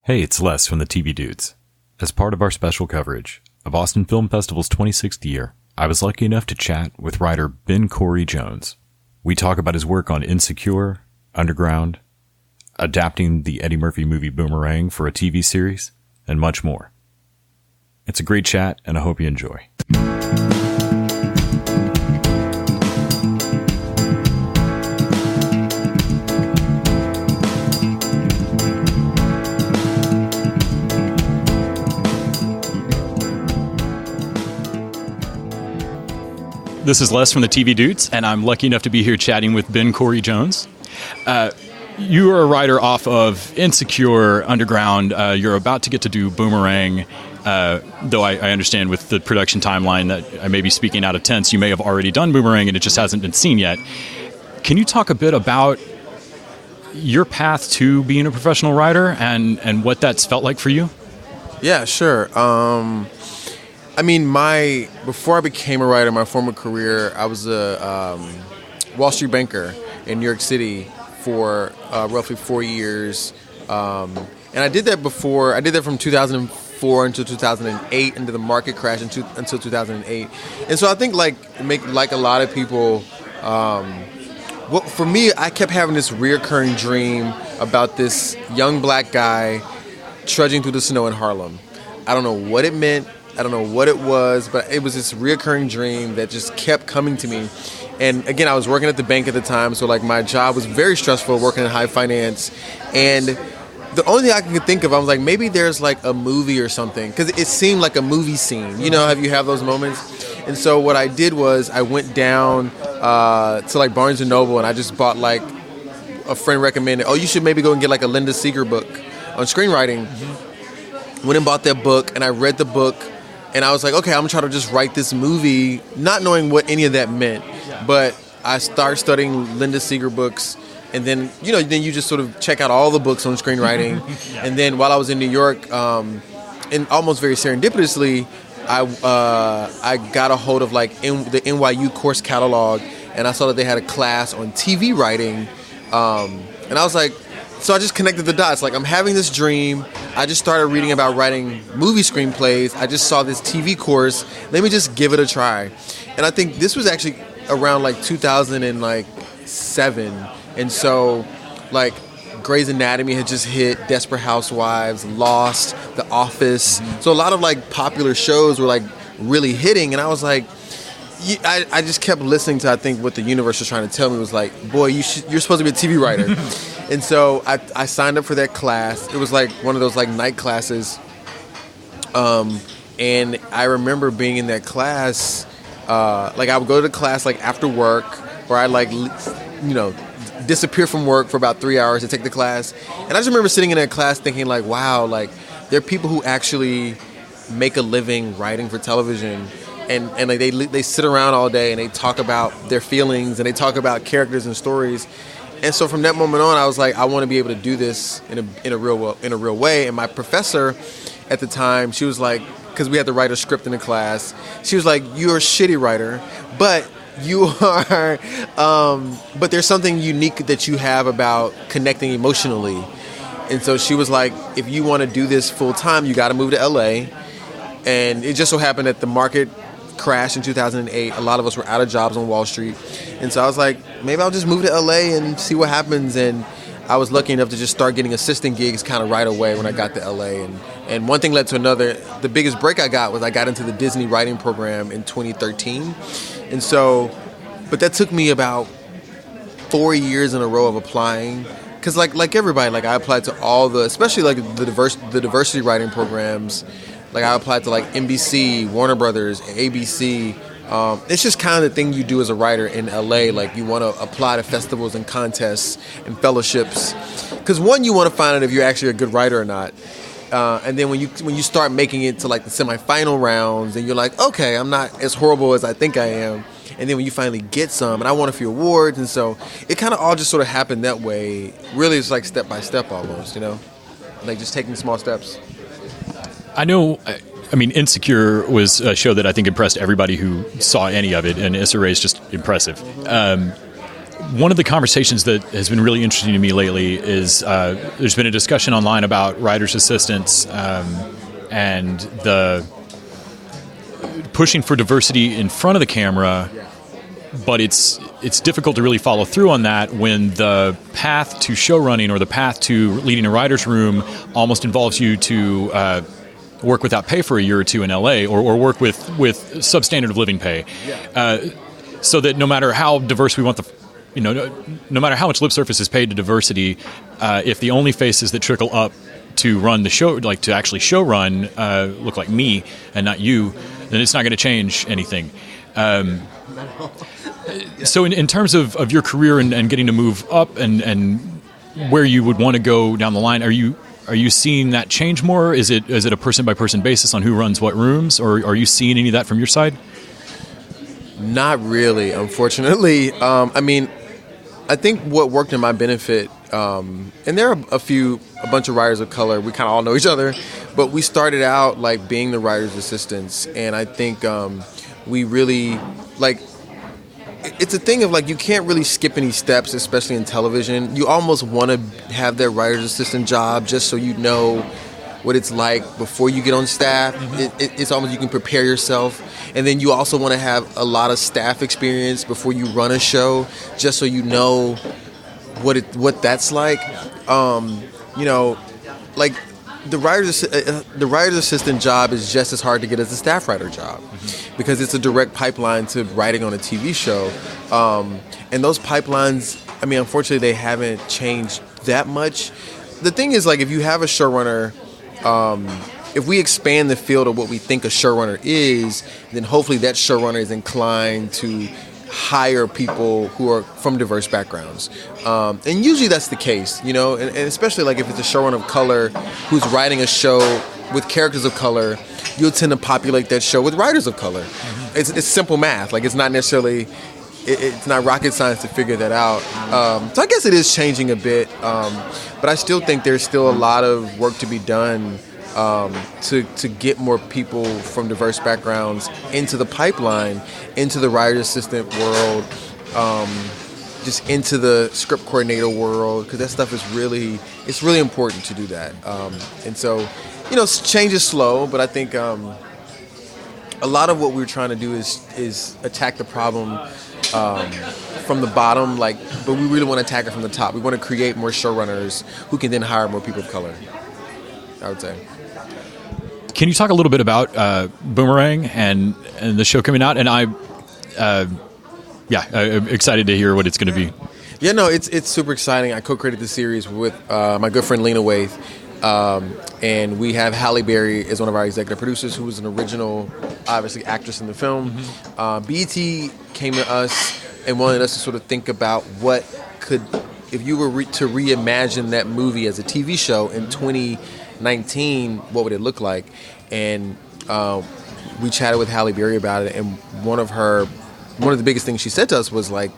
Hey, it's Les from the TV Dudes. As part of our special coverage of Austin Film Festival's 26th year, I was lucky enough to chat with writer Ben Cory Jones. We talk about his work on Insecure, Underground, adapting the Eddie Murphy movie Boomerang for a TV series, and much more. It's a great chat, and I hope you enjoy. This is Les from the TV Dudes, and I'm lucky enough to be here chatting with Ben Cory Jones. You are a writer off of Insecure, Underground. You're about to get to do Boomerang, though I understand with the production timeline that I may be speaking out of tense. You may have already done Boomerang, and it just hasn't been seen yet. Can you talk a bit about your path to being a professional writer and what that's felt like for you? Yeah, sure. Before I became a writer, my former career, I was a Wall Street banker in New York City for roughly 4 years. And I did that from 2004 until 2008, into the market crash until 2008. And so I think like a lot of people, for me, I kept having this reoccurring dream about this young black guy trudging through the snow in Harlem. I don't know what it meant. I don't know what it was, but it was this reoccurring dream that just kept coming to me. And again, I was working at the bank at the time, so like my job was very stressful, working in high finance. And the only thing I could think of, I was like, maybe there's like a movie or something, because it seemed like a movie scene. You know, you have those moments? And so what I did was I went down to like Barnes & Noble, and I just bought, like, a friend recommended, you should maybe go and get like a Linda Seeger book on screenwriting. Mm-hmm. Went and bought that book, and I read the book. And I was like, okay, I'm going to try to just write this movie, not knowing what any of that meant. But I started studying Linda Seeger books. And then, then you just sort of check out all the books on screenwriting. Yeah. And then while I was in New York, and almost very serendipitously, I got a hold of like the NYU course catalog. And I saw that they had a class on TV writing. And I was like, so I just connected the dots. Like, I'm having this dream. I just started reading about writing movie screenplays. I just saw this TV course. Let me just give it a try. And I think this was actually around like 2007. And so, like, Grey's Anatomy had just hit, Desperate Housewives, Lost, The Office. Mm-hmm. So a lot of like popular shows were like really hitting. And I was like, I just kept listening to, I think, what the universe was trying to tell me was like, boy, you're supposed to be a TV writer. And so I signed up for that class. It was like one of those like night classes. And I remember being in that class, like I would go to the class like after work, or I'd like, disappear from work for about 3 hours to take the class. And I just remember sitting in that class thinking like, wow, like there are people who actually make a living writing for television. And like they sit around all day and they talk about their feelings and they talk about characters and stories. And so from that moment on, I was like, I want to be able to do this in a real way. And my professor at the time, she was like, because we had to write a script in the class, she was like, you're a shitty writer, but you are, but there's something unique that you have about connecting emotionally. And so she was like, if you want to do this full time, you got to move to LA. And it just so happened that the market crashed in 2008. A lot of us were out of jobs on Wall Street. And so I was like, maybe I'll just move to LA and see what happens. And I was lucky enough to just start getting assistant gigs kind of right away when I got to LA. And one thing led to another. The biggest break I got was I got into the Disney writing program in 2013. And so, but that took me about 4 years in a row of applying. Because like everybody, like I applied to all especially like the diversity writing programs. Like I applied to like NBC, Warner Brothers, ABC. It's just kind of the thing you do as a writer in LA. Like you want to apply to festivals and contests and fellowships. Because one, you want to find out if you're actually a good writer or not. And then when you start making it to like the semifinal rounds, and you're like, okay, I'm not as horrible as I think I am. And then when you finally get some, and I won a few awards, and so it kind of all just sort of happened that way. Really, it's like step by step almost, like just taking small steps. I know, Insecure was a show that I think impressed everybody who saw any of it, and Issa Rae is just impressive. one of the conversations that has been really interesting to me lately is there's been a discussion online about writers' assistants and the pushing for diversity in front of the camera, but it's difficult to really follow through on that when the path to show running or the path to leading a writer's room almost involves you to work without pay for a year or two in LA, or work with substandard of living pay, so that no matter how diverse we want no matter how much lip service is paid to diversity, if the only faces that trickle up to run the show, like to actually show run, look like me and not you, then it's not going to change anything. So in terms of your career and getting to move up and where you would want to go down the line, are you seeing that change more? Is it a person by person basis on who runs what rooms, or are you seeing any of that from your side? Not really, unfortunately. I mean, I think what worked in my benefit, and there are a bunch of writers of color. We kind of all know each other, but we started out like being the writers' assistants, and I think we really like. It's a thing of like you can't really skip any steps, especially in television. You almost want to have that writer's assistant job just so you know what it's like before you get on staff. It's almost you can prepare yourself, and then you also want to have a lot of staff experience before you run a show, just so you know what that's like. Like the writer's assistant job is just as hard to get as the staff writer job, because it's a direct pipeline to writing on a TV show, and those pipelines, I mean, unfortunately, they haven't changed that much. The thing is, like, if you have a showrunner, if we expand the field of what we think a showrunner is, then hopefully that showrunner is inclined to hire people who are from diverse backgrounds. And usually that's the case, and especially like if it's a showrunner of color who's writing a show with characters of color, you'll tend to populate that show with writers of color. It's simple math. Like, it's not necessarily, it's not rocket science to figure that out. So I guess it is changing a bit, but I still think there's still a lot of work to be done to get more people from diverse backgrounds into the pipeline, into the writer assistant world, just into the script coordinator world, because that stuff is it's really important to do that. And so, change is slow, but I think a lot of what we're trying to do is attack the problem from the bottom, but we really want to attack it from the top. We want to create more showrunners who can then hire more people of color, I would say. Can you talk a little bit about Boomerang and the show coming out? And I'm excited to hear what it's going to be. Yeah, no, it's super exciting. I co-created the series with my good friend Lena Waithe, and we have Halle Berry as one of our executive producers, who was an original, obviously, actress in the film. BET came to us and wanted us to sort of think about what could, if you were to reimagine that movie as a TV show in 2019, what would it look like? And we chatted with Halle Berry about it, and one of the biggest things she said to us was like,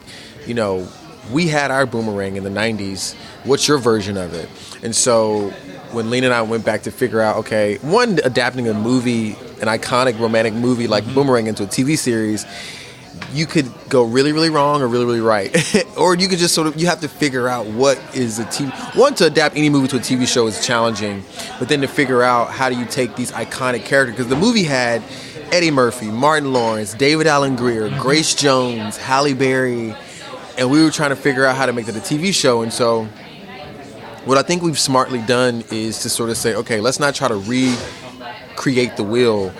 we had our Boomerang in the 90s. What's your version of it? And so when Lena and I went back to figure out, okay, one, adapting a movie, an iconic romantic movie like Boomerang into a TV series, you could go really, really wrong or really, really right. Or you could just you have to figure out what is a TV. One, to adapt any movie to a TV show is challenging, but then to figure out how do you take these iconic characters, because the movie had Eddie Murphy, Martin Lawrence, David Alan Grier, Grace Jones, Halle Berry, and we were trying to figure out how to make that a TV show. And so what I think we've smartly done is to sort of say, okay, let's not try to recreate the wheel.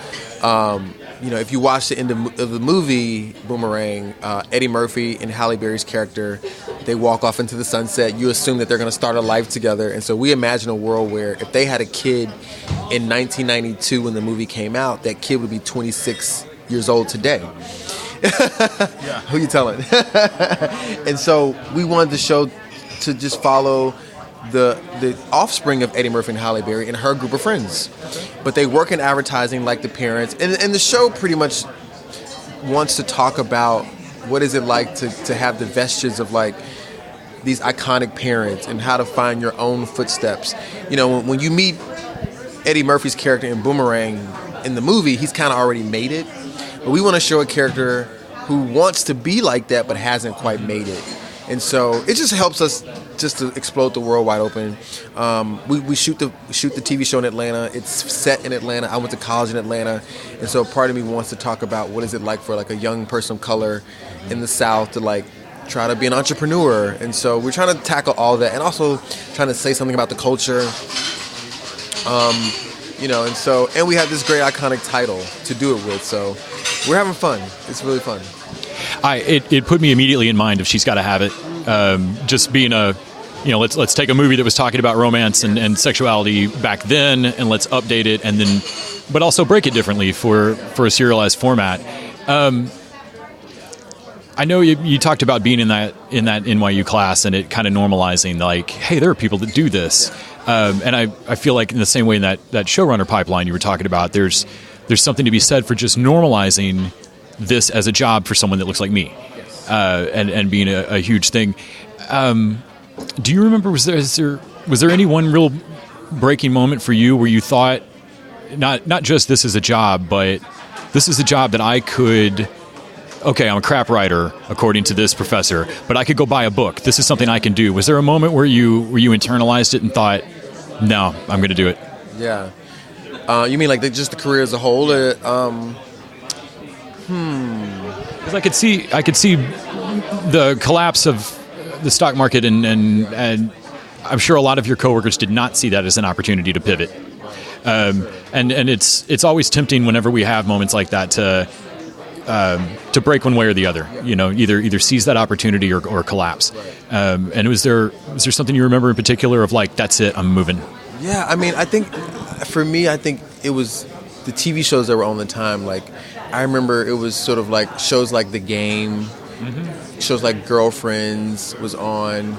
If you watch the end of the movie Boomerang, Eddie Murphy and Halle Berry's character, they walk off into the sunset. You assume that they're going to start a life together. And so we imagine a world where if they had a kid in 1992 when the movie came out, that kid would be 26 years old today. Yeah. Who you telling? And so we wanted the show to just follow the offspring of Eddie Murphy and Halle Berry and her group of friends. But they work in advertising like the parents. And the show pretty much wants to talk about what is it like to have the vestiges of like these iconic parents and how to find your own footsteps. When you meet Eddie Murphy's character in Boomerang in the movie, he's kind of already made it. But we want to show a character who wants to be like that but hasn't quite made it. And so it just helps us just to explode the world wide open. We shoot the TV show in Atlanta. It's set in Atlanta. I went to college in Atlanta, and so part of me wants to talk about what is it like for like a young person of color in the South to like try to be an entrepreneur. And so we're trying to tackle all that, and also trying to say something about the culture. And we have this great iconic title to do it with. So we're having fun. It's really fun. It put me immediately in mind of She's Gotta Have It. Just being let's take a movie that was talking about romance and sexuality back then, and let's update it, and then, but also break it differently for a serialized format. I know you talked about being in that NYU class and it kind of normalizing, like, hey, there are people that do this. And I feel like in the same way in that showrunner pipeline you were talking about, there's something to be said for just normalizing this as a job for someone that looks like me, and being a huge thing. Do you remember, was there any one real breaking moment for you where you thought, not just this is a job, but this is a job that I could, okay, I'm a crap writer according to this professor, but I could go buy a book. This is something I can do. Was there a moment where you internalized it and thought, no, I'm going to do it? Yeah. You mean like just the career as a whole? Because I could see the collapse of the stock market, and I'm sure a lot of your coworkers did not see that as an opportunity to pivot. And it's always tempting whenever we have moments like that to break one way or the other. Either seize that opportunity or collapse. And was there something you remember in particular of like, that's it, I'm moving? Yeah, I mean, I think for me, it was the TV shows that were on the time. Like, I remember it was sort of like shows like The Game, shows like Girlfriends was on.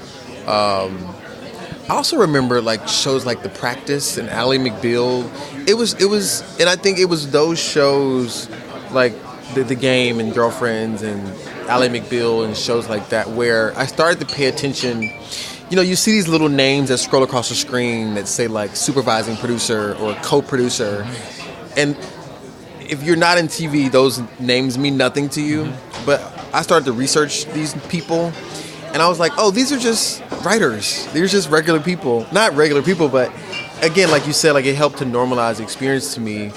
I also remember like shows like The Practice and Ally McBeal. It was, and I think it was those shows like the Game and Girlfriends and Ally McBeal and shows like that where I started to pay attention. You see these little names that scroll across the screen that say like supervising producer or co-producer, and if you're not in TV, those names mean nothing to you. But I started to research these people, and I was like, oh, these are just writers. They're just regular people. Not regular people, but again, like you said, like it helped to normalize the experience to me.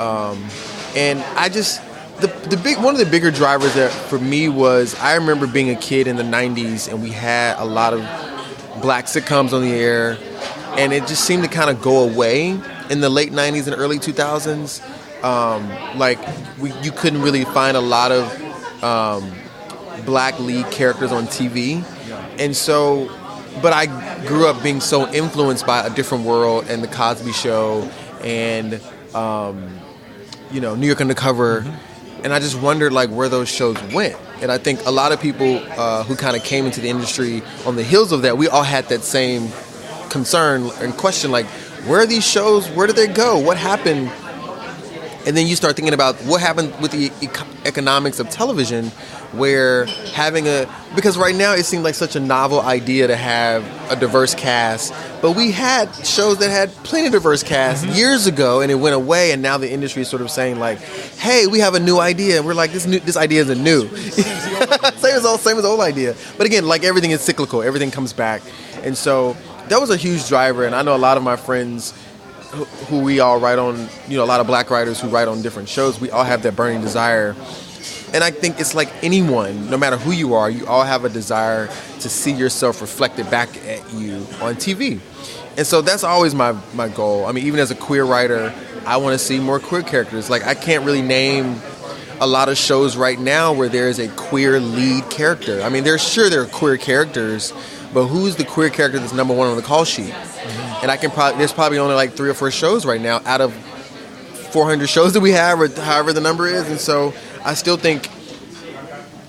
And I just, one of the bigger drivers that for me was, I remember being a kid in the 90s and we had a lot of black sitcoms on the air, and it just seemed to kind of go away in the late 90s and early 2000s. You couldn't really find a lot of black lead characters on TV. And so, but I grew up being so influenced by A Different World and The Cosby Show and, New York Undercover. And I just wondered like where those shows went. And I think a lot of people who kind of came into the industry on the heels of that, we all had that same concern and question, like, where are these shows? Where did they go? What happened? And then you start thinking about what happened with the economics of television, where because right now it seemed like such a novel idea to have a diverse cast, but we had shows that had plenty of diverse cast years ago, and it went away, and now the industry is sort of saying like, hey, we have a new idea, and we're like, this idea isn't new. same as old idea. But again, like everything is cyclical, everything comes back. And so that was a huge driver, and I know a lot of my friends who we all write on, a lot of black writers who write on different shows, we all have that burning desire. And I think it's like anyone, no matter who you are, you all have a desire to see yourself reflected back at you on TV. And so that's always my goal. I mean, even as a queer writer, I want to see more queer characters. Like, I can't really name a lot of shows right now where there is a queer lead character. I mean, there are queer characters, but who's the queer character that's number one on the call sheet? And there's probably only like 3 or 4 shows right now out of 400 shows that we have, or however the number is. And so I still think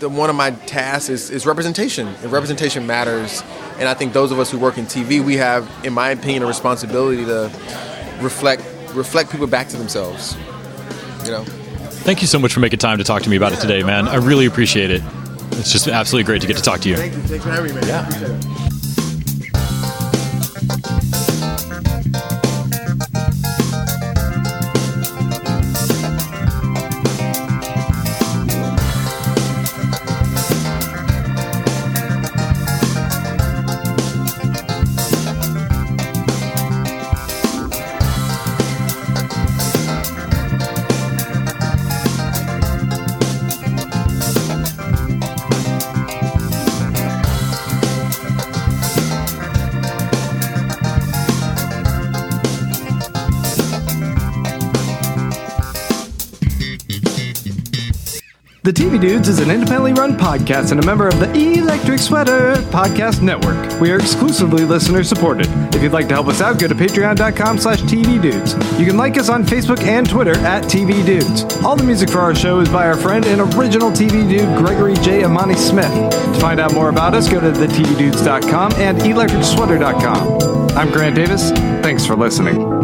one of my tasks is representation. And representation matters. And I think those of us who work in TV, we have, in my opinion, a responsibility to reflect people back to themselves. Thank you so much for making time to talk to me about it today, man. I really appreciate it. It's just absolutely great to get to talk to you. Thank you. Thanks for having me, man. Yeah. I appreciate it. The TV Dudes is an independently run podcast and a member of the Electric Sweater Podcast Network. We are exclusively listener supported. If you'd like to help us out, go to patreon.com/TV Dudes. You can like us on Facebook and Twitter at TV Dudes. All the music for our show is by our friend and original TV dude, Gregory J. Amani Smith. To find out more about us, go to thetvdudes.com and electricsweater.com. I'm Grant Davis. Thanks for listening.